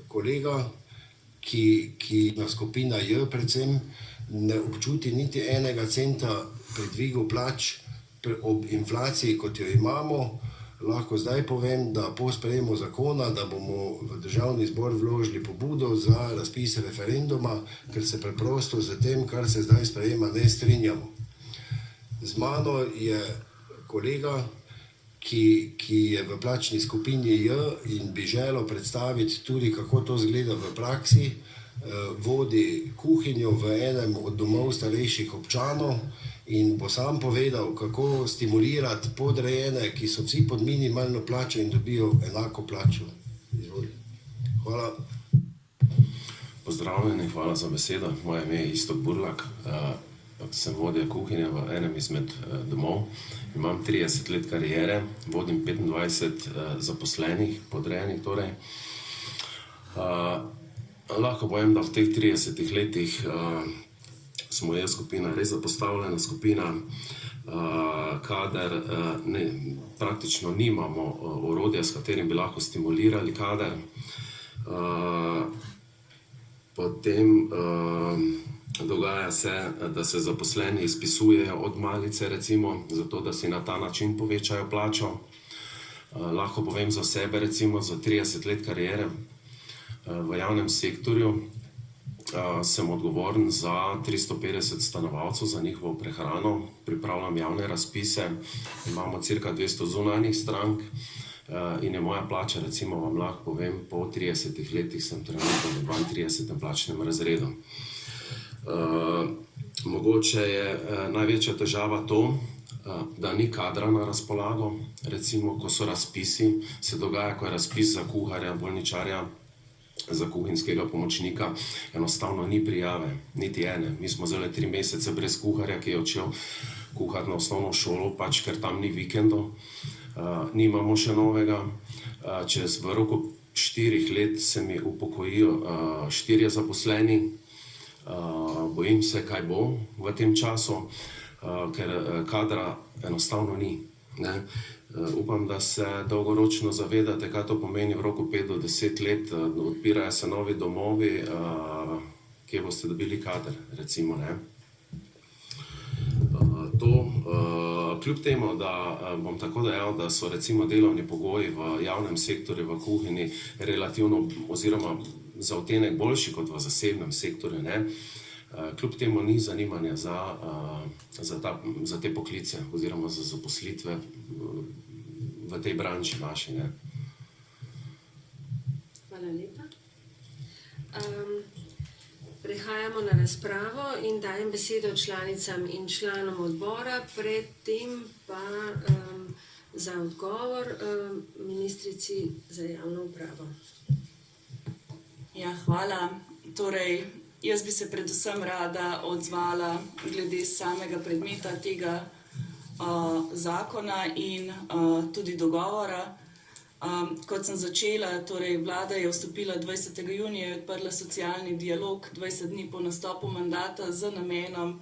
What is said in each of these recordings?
kolega, ki na skupina J predvsem ne občuti niti enega centa pri dvigu plač ob inflaciji, kot jo imamo. Lahko zdaj povem, da po sprejemu zakona, da bomo v državni zbor vložili pobudo za razpis referenduma, ker se preprosto z tem, kar se zdaj sprejema, ne strinjamo. Z mano je kolega, ki je v plačni skupini J in bi želel predstaviti tudi, kako to izgleda v praksi. Vodi kuhinjo v enem od domov starejših občanov in bo sam povedal, kako stimulirati podrejene, ki so vsi pod minimalno plačo in dobijo enako plačo. Izvolite. Hvala. Pozdravljeni, hvala za besedo. Moje ime je Iztok Burlak. Sem vodja kuhinje v enem izmed domov. Imam 30 let kariere, vodim 25 zaposlenih, podrejenih torej. Lahko povem, da v teh 30 letih smo J skupina res zapostavljena skupina, kader praktično nimamo orodja, s katerim bi lahko stimulirali kader. Potem dogaja se, da se zaposleni izpisujejo od malice, recimo, zato da si na ta način povečajo plačo. Lahko povem za sebe, recimo, za 30 let kariere v javnem sektorju sem odgovoren za 350 stanovalcev, za njihovo prehrano, pripravljam javne razpise, imamo cirka 200 zunanjih strank in je moja plača, recimo vam lahko povem, po 30 letih sem trenutno v 32. plačnem razredu. Mogoče je največja težava to, da ni kadra na razpolago, recimo, ko so razpisi, se dogaja, ko je razpis za kuharja, bolničarja, za kuhinjskega pomočnika, enostavno ni prijave, niti ene. Mi smo zdaj 3 mesece brez kuharja, ki je odšel kuhati na osnovno šolo, pač ker tam ni vikendov, nimamo še novega. V roku 4 let se mi upokojijo 4 zaposleni, bojim se, kaj bo v tem času, ker kadra enostavno ni. Upam, da se dolgoročno zavedate, kaj to pomeni v roku 5 do 10 let, odpirajo se novi domovi, kje boste dobili kader, recimo. Kljub temu, da bom tako dejal, da so recimo delovni pogoji v javnem sektorju, v kuhinji relativno oziroma za odtenek boljši kot v zasebnem sektorju, kljub temu ni zanimanja za te poklice oziroma za zaposlitve v tej branži naši. Hvala lepa. Prehajamo na razpravo in dajem besedo članicam in članom odbora, predtem pa za odgovor ministrici za javno upravo. Ja, hvala. Torej, jaz bi se predvsem rada odzvala glede samega predmeta tega zakona in tudi dogovora. Kot sem začela, torej vlada je vstopila 20. junija in odprla socialni dialog 20 dni po nastopu mandata z namenom,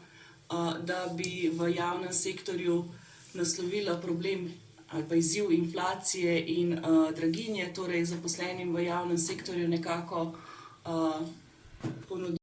da bi v javnem sektorju naslovila problem ali pa izziv inflacije in draginje, torej zaposlenim v javnem sektorju nekako ponudila